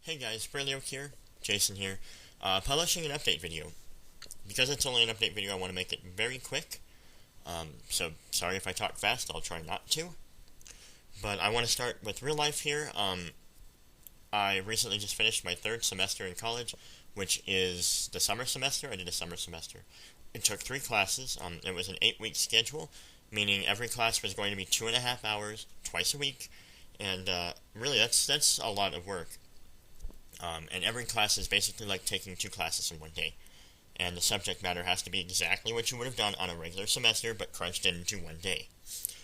Hey guys, Fhraelaok here, Jason here, publishing an update video. Because it's only an update video, I want to make it very quick, so sorry if I talk fast, I'll try not to. But I want to start with real life here. I recently just finished my third semester in college, which is the summer semester. I did a summer semester. It took 3 classes. It was an 8-week schedule, meaning every class was going to be 2.5 hours, twice a week, and really that's a lot of work. And every class is basically like taking 2 classes in one day. And the subject matter has to be exactly what you would have done on a regular semester, but crunched into one day.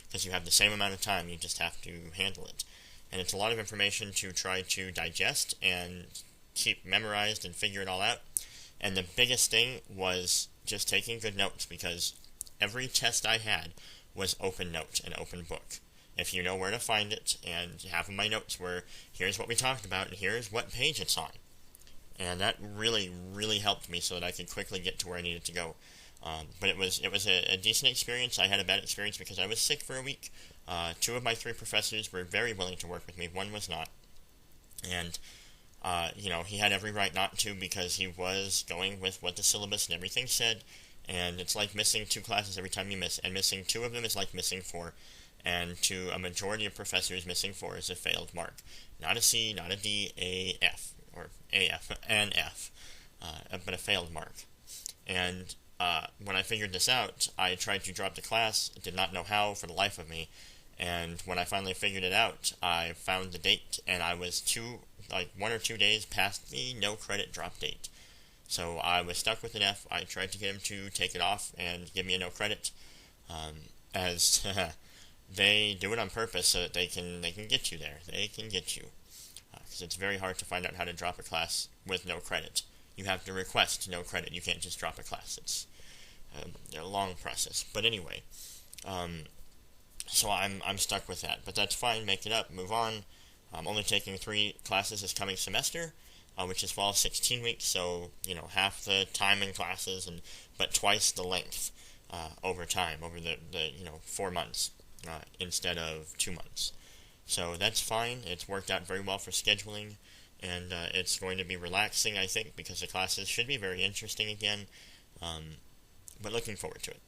Because you have the same amount of time, you just have to handle it. And it's a lot of information to try to digest and keep memorized and figure it all out. And the biggest thing was just taking good notes, because every test I had was open note, an open book. If you know where to find it, and half of my notes were, here's what we talked about, and here's what page it's on. And that really, really helped me so that I could quickly get to where I needed to go. But it was a decent experience. I had a bad experience because I was sick for a week. 2 of my 3 professors were very willing to work with me. 1 was not. And, he had every right not to, because he was going with what the syllabus and everything said. And it's like missing 2 classes every time you miss. And missing 2 of them is like missing 4. And to a majority of professors, missing 4 is a failed mark. Not a C, not a D, a F, or AF, an F, but a failed mark. And when I figured this out, I tried to drop the class, did not know how for the life of me, and when I finally figured it out, I found the date, and I was 1 or 2 days past the no credit drop date. So I was stuck with an F. I tried to get him to take it off and give me a no credit, as they do it on purpose so that they can get you there. They can get you. Because it's very hard to find out how to drop a class with no credit. You have to request no credit. You can't just drop a class. It's a long process. But anyway, so I'm stuck with that. But that's fine. Make it up. Move on. I'm only taking 3 classes this coming semester, which is fall 16 weeks. So half the time in classes, but twice the length over time, over the 4 months. Instead of 2 months. So that's fine. It's worked out very well for scheduling, and it's going to be relaxing, I think, because the classes should be very interesting again, but looking forward to it.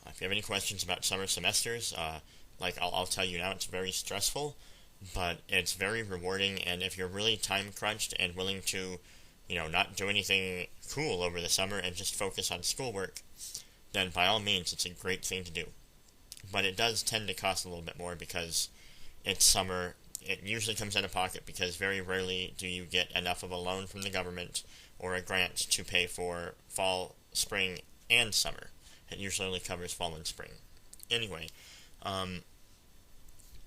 If you have any questions about summer semesters, I'll tell you now, it's very stressful, but it's very rewarding, and if you're really time crunched and willing to, not do anything cool over the summer and just focus on schoolwork, then by all means, it's a great thing to do. But it does tend to cost a little bit more because it's summer. It usually comes out of pocket because very rarely do you get enough of a loan from the government or a grant to pay for fall, spring, and summer. It usually only covers fall and spring. Anyway,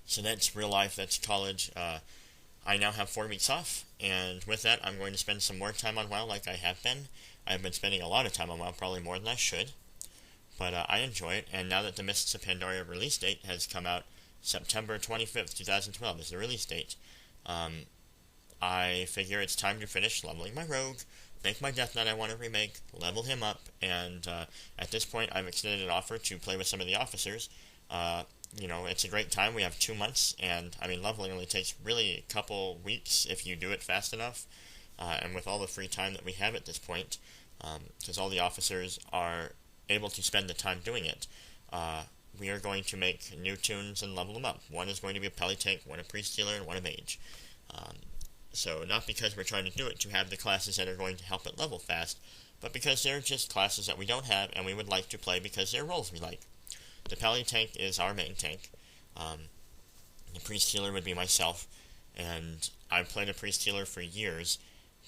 so that's real life, that's college. I now have 4 weeks off, and with that I'm going to spend some more time on WoW like I have been. I've been spending a lot of time on WoW, probably more than I should. But I enjoy it, and now that the Mists of Pandaria release date has come out, September 25th, 2012 is the release date, I figure it's time to finish leveling my rogue, make my Death Knight I want to remake, level him up, and at this point I've extended an offer to play with some of the officers. It's a great time. We have 2 months, and leveling only takes really a couple weeks if you do it fast enough, and with all the free time that we have at this point, because all the officers are able to spend the time doing it, we are going to make new tunes and level them up. One is going to be a Peli Tank, one a Priest Healer, and one a Mage. So not because we're trying to do it to have the classes that are going to help it level fast, but because they're just classes that we don't have and we would like to play because they're roles we like. The Peli Tank is our main tank. The Priest Healer would be myself, and I've played a Priest Healer for years,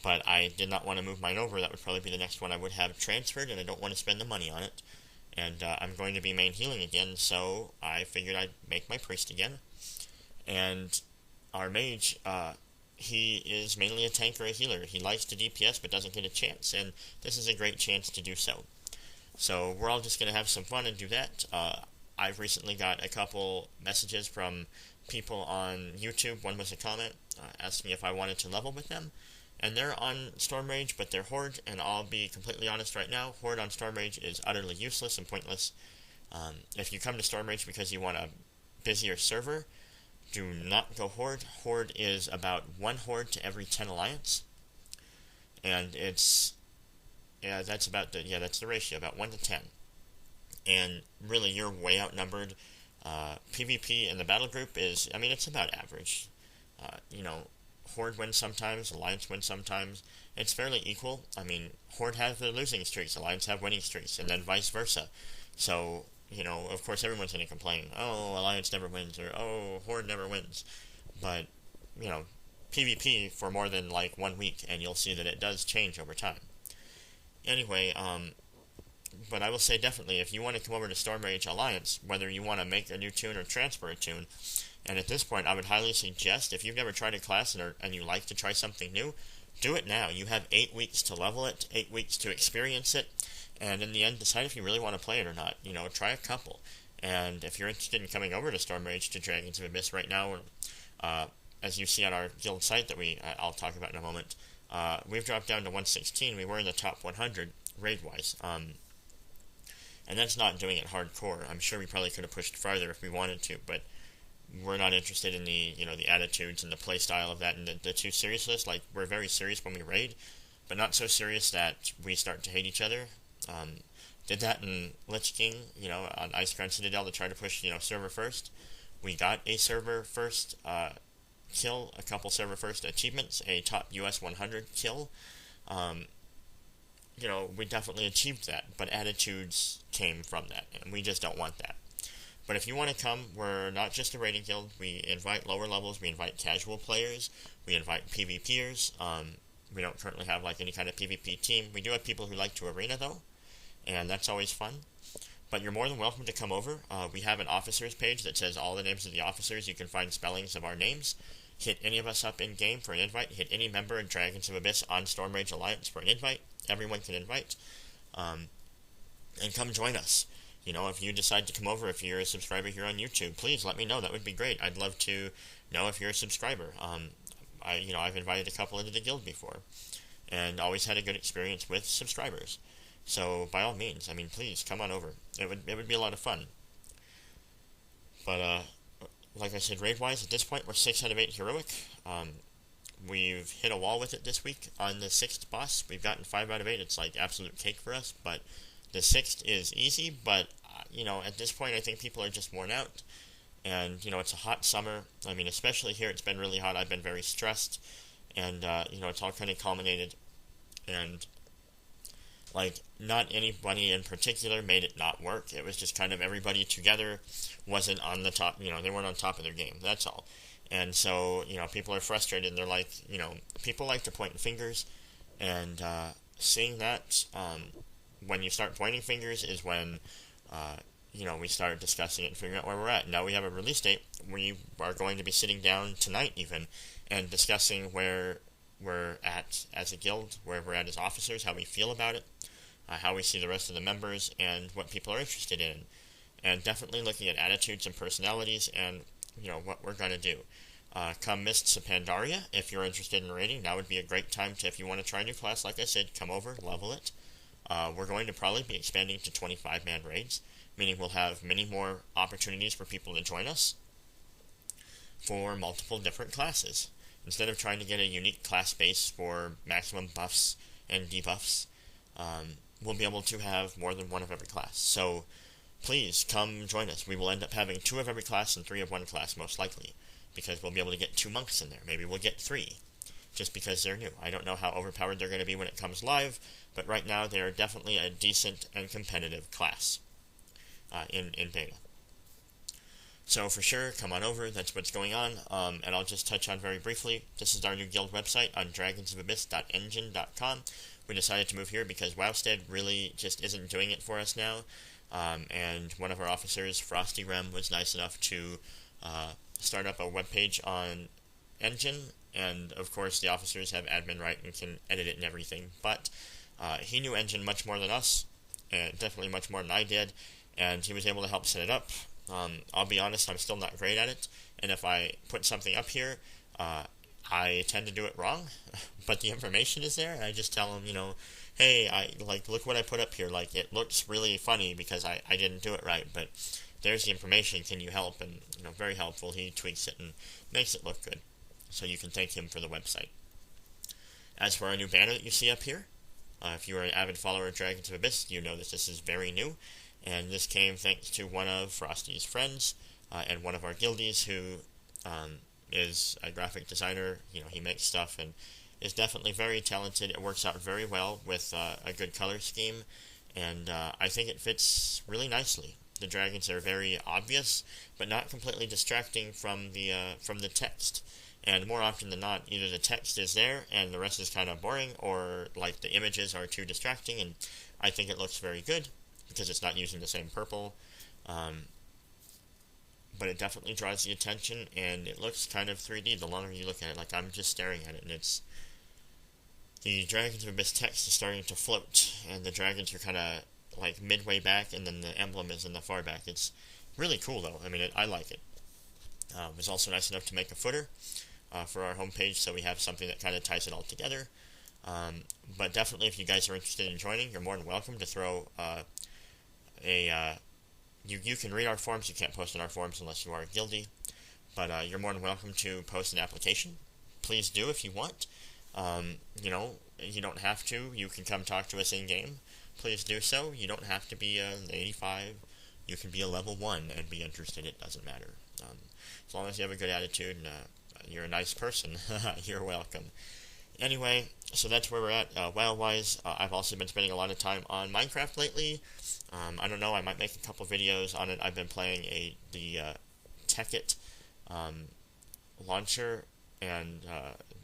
but I did not want to move mine over. That would probably be the next one I would have transferred, and I don't want to spend the money on it. And I'm going to be main healing again, so I figured I'd make my priest again. And our mage, he is mainly a tank or a healer. He likes to DPS, but doesn't get a chance, and this is a great chance to do so. So we're all just going to have some fun and do that. I've recently got a couple messages from people on YouTube. One was a comment asking if I wanted to level with them. And they're on Stormrage, but they're Horde, and I'll be completely honest right now, Horde on Stormrage is utterly useless and pointless. If you come to Stormrage because you want a busier server, Do not go Horde. Horde is about 1 Horde to every 10 Alliance. And that's the ratio, about 1 to 10. And really, you're way outnumbered. PvP in the battle group it's about average. Horde wins sometimes, Alliance wins sometimes. It's fairly equal. Horde have the losing streaks, Alliance have winning streaks, and then vice versa. So, of course everyone's going to complain, oh, Alliance never wins, or oh, Horde never wins. But, PvP for more than 1 week, and you'll see that it does change over time. Anyway, but I will say definitely, if you want to come over to Stormrage Alliance, whether you want to make a new tune or transfer a tune, and at this point I would highly suggest, if you've never tried a class and you like to try something new, do it now. You have 8 weeks to level it, 8 weeks to experience it, and in the end decide if you really want to play it or not. Try a couple. And if you're interested in coming over to Stormrage to Dragons of Abyss right now, as you see on our guild site that I'll talk about in a moment, we've dropped down to 116. We were in the top 100 raid-wise. And that's not doing it hardcore. I'm sure we probably could have pushed farther if we wanted to, but we're not interested in the attitudes and the play style of that and the too seriousness. We're very serious when we raid, but not so serious that we start to hate each other. Did that in Lich King, on Icecrown Citadel to try to push, server first. We got a server first kill, a couple server first achievements, a top US 100 kill. We definitely achieved that, but attitudes came from that, and we just don't want that. But if you want to come, we're not just a raiding guild. We invite lower levels, we invite casual players, we invite PvPers. We don't currently have any kind of PvP team. We do have people who like to arena though, and that's always fun. But you're more than welcome to come over. We have an officers page that says all the names of the officers. You can find spellings of our names. Hit any of us up in-game for an invite. Hit any member in Dragons of Abyss on Stormrage Alliance for an invite. Everyone can invite. And come join us. If you decide to come over, if you're a subscriber here on YouTube, please let me know. That would be great. I'd love to know if you're a subscriber. I've invited a couple into the guild before, and always had a good experience with subscribers. So, by all means, please, come on over. It would be a lot of fun. But, like I said, raid-wise, at this point, we're 6 out of 8 heroic. We've hit a wall with it this week on the 6th boss. We've gotten 5 out of 8. It's absolute cake for us, but the 6th is easy, but, at this point, I think people are just worn out. And, it's a hot summer. Especially here, it's been really hot. I've been very stressed. And, it's all kind of culminated. And, not anybody in particular made it not work. It was just kind of everybody together wasn't on the top, they weren't on top of their game. That's all. And so, people are frustrated, and they're people like to point fingers. And, seeing that, when you start pointing fingers is when, we start discussing it and figuring out where we're at. Now we have a release date. We are going to be sitting down tonight even and discussing where we're at as a guild, where we're at as officers, how we feel about it, how we see the rest of the members, and what people are interested in. And definitely looking at attitudes and personalities and, what we're going to do. Come Mists of Pandaria, if you're interested in raiding, now would be a great time to, if you want to try a new class, like I said, come over, level it. We're going to probably be expanding to 25-man raids, meaning we'll have many more opportunities for people to join us for multiple different classes. Instead of trying to get a unique class base for maximum buffs and debuffs, we'll be able to have more than one of every class. So, please, come join us. We will end up having 2 of every class and 3 of one class, most likely, because we'll be able to get 2 monks in there. Maybe we'll get 3, just because they're new. I don't know how overpowered they're going to be when it comes live, but right now they are definitely a decent and competitive class in beta. So for sure, come on over, that's what's going on, and I'll just touch on very briefly, this is our new guild website on dragonsofabyss.engine.com. We decided to move here because Wowstead really just isn't doing it for us now, and one of our officers, Frosty Rem, was nice enough to start up a webpage on Engine, and of course the officers have admin right and can edit it and everything, but he knew Engine much more than us, and definitely much more than I did, and he was able to help set it up. I'll be honest, I'm still not great at it, and if I put something up here, I tend to do it wrong, but the information is there, and I just tell him, hey, look what I put up here, it looks really funny because I didn't do it right, but there's the information, can you help? And, very helpful. He tweaks it and makes it look good. So you can thank him for the website. As for our new banner that you see up here, if you are an avid follower of Dragons of Abyss, you know that this is very new, and this came thanks to one of Frosty's friends, and one of our guildies who is a graphic designer. He makes stuff and is definitely very talented. It works out very well with a good color scheme, and I think it fits really nicely. The dragons are very obvious, but not completely distracting from the text. And more often than not, either the text is there and the rest is kind of boring, or like the images are too distracting, and I think it looks very good because it's not using the same purple. But it definitely draws the attention, and it looks kind of 3D the longer you look at it. Like, I'm just staring at it, and the Dragons of Abyss text is starting to float, and the dragons are kind of like midway back, and then the emblem is in the far back. It's really cool, though. I mean, I like it. It was also nice enough to make a footer for our homepage, so we have something that kind of ties it all together. But definitely, if you guys are interested in joining, you're more than welcome to throw You can read our forums. You can't post in our forums unless you are a guildie, but you're more than welcome to post an application. Please do if you want. You don't have to. You can come talk to us in-game. Please do so. You don't have to be an 85. You can be a level 1 and be interested. It doesn't matter. As long as you have a good attitude and you're a nice person, you're welcome. Anyway, so that's where we're at. WoW-wise, I've also been spending a lot of time on Minecraft lately. I don't know, I might make a couple videos on it. I've been playing the Tekkit launcher and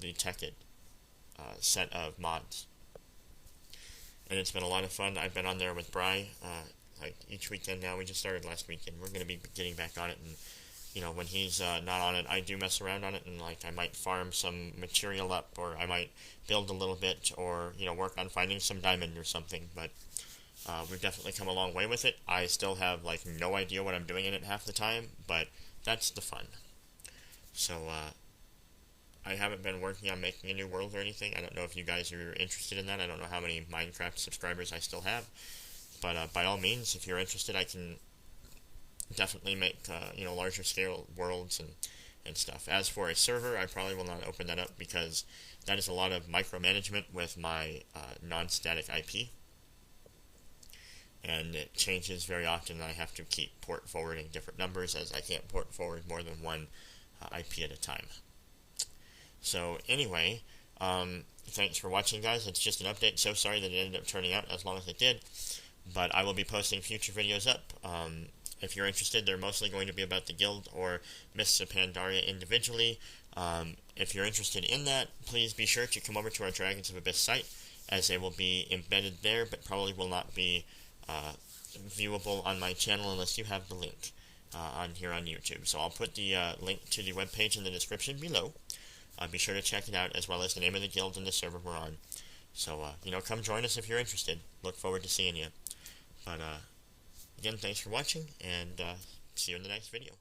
the Tekkit set of mods. And it's been a lot of fun. I've been on there with Bri, like each weekend now. We just started last weekend. We're going to be getting back on it, and when he's not on it, I do mess around on it, and I might farm some material up, or I might build a little bit, or work on finding some diamond or something. But we've definitely come a long way with it. I still have no idea what I'm doing in it half the time, but that's the fun. So I haven't been working on making a new world or anything. I don't know if you guys are interested in that. I don't know how many Minecraft subscribers I still have, but by all means, if you're interested, I can definitely make larger scale worlds and stuff. As for a server, I probably will not open that up because that is a lot of micromanagement with my non-static IP, and it changes very often, and I have to keep port forwarding different numbers, as I can't port forward more than one IP at a time. So anyway, thanks for watching, guys. It's just an update. So sorry that it ended up turning out as long as it did, but I will be posting future videos up. If you're interested, they're mostly going to be about the guild or Mists of Pandaria individually. If you're interested in that, please be sure to come over to our Dragons of Abyss site, as they will be embedded there, but probably will not be viewable on my channel unless you have the link on here on YouTube. So I'll put the link to the webpage in the description below. Be sure to check it out, as well as the name of the guild and the server we're on. So, come join us if you're interested. Look forward to seeing you. But, again, thanks for watching, and see you in the next video.